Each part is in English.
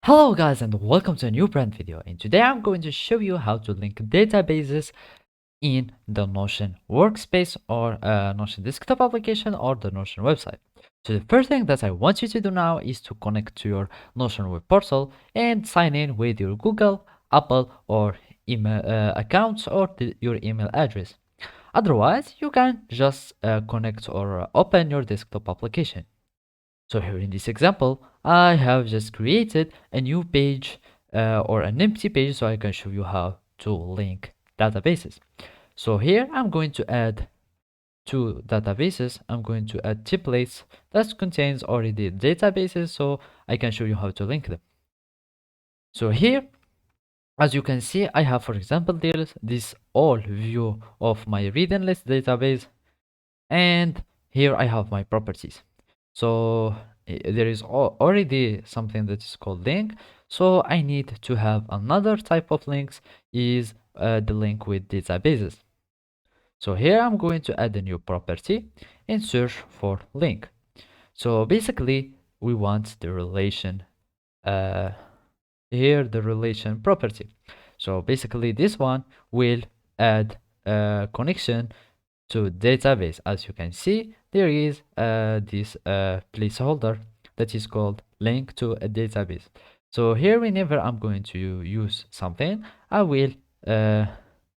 Hello guys and welcome to a new brand video, and today I'm going to show you how to link databases in the Notion workspace or Notion desktop application or the Notion website. So the first thing that I want you to do now is to connect to your Notion web portal and sign in with your Google, Apple or email accounts or your email address. Otherwise, you can just connect or open your desktop application. So here in this example, I have just created a new page or an empty page so I can show you how to link databases. So here I'm going to add two databases. I'm going to add templates that contains already databases so I can show you how to link them. So here, as you can see, I have, for example, this all view of my reading list database, and here I have my properties. So there is already something that is called link, so I need to have another type of links is the link with databases. So here I'm going to add a new property and search for link. So basically we want the relation here, the relation property. So basically this one will add a connection to database. As you can see, there is this placeholder that is called link to a database. So here, whenever I'm going to use something, I will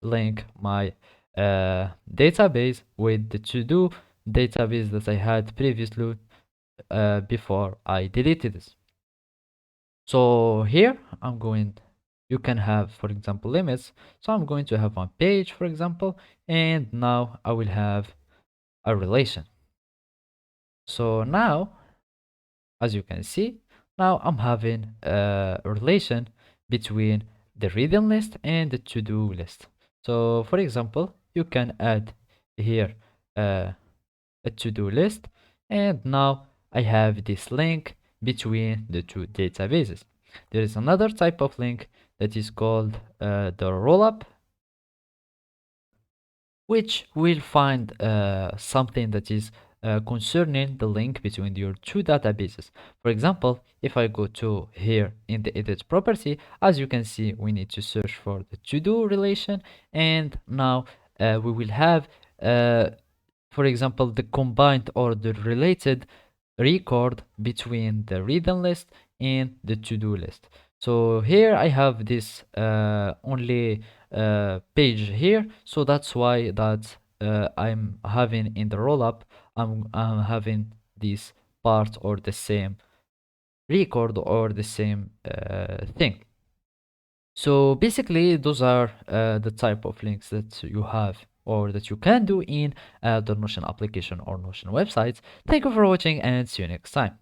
link my database with the to-do database that I had previously before I deleted this. So here you can have, for example, limits. So I'm going to have one page, for example, and now I will have a relation. So now, as you can see, now I'm having a relation between the reading list and the to-do list. So for example, you can add here a to-do list, and now I have this link between the two databases. There is another type of link that is called the rollup, which will find something that is concerning the link between your two databases. For example, if I go to here in the edit property, as you can see, we need to search for the to-do relation, and now we will have for example, the combined or the related record between the reading list and the to-do list. So here I have this only page here, so that's why that I'm having in the rollup, I'm having this part or the same record or the same thing. So basically, those are the type of links that you have or that you can do in the Notion application or Notion websites. Thank you for watching and see you next time.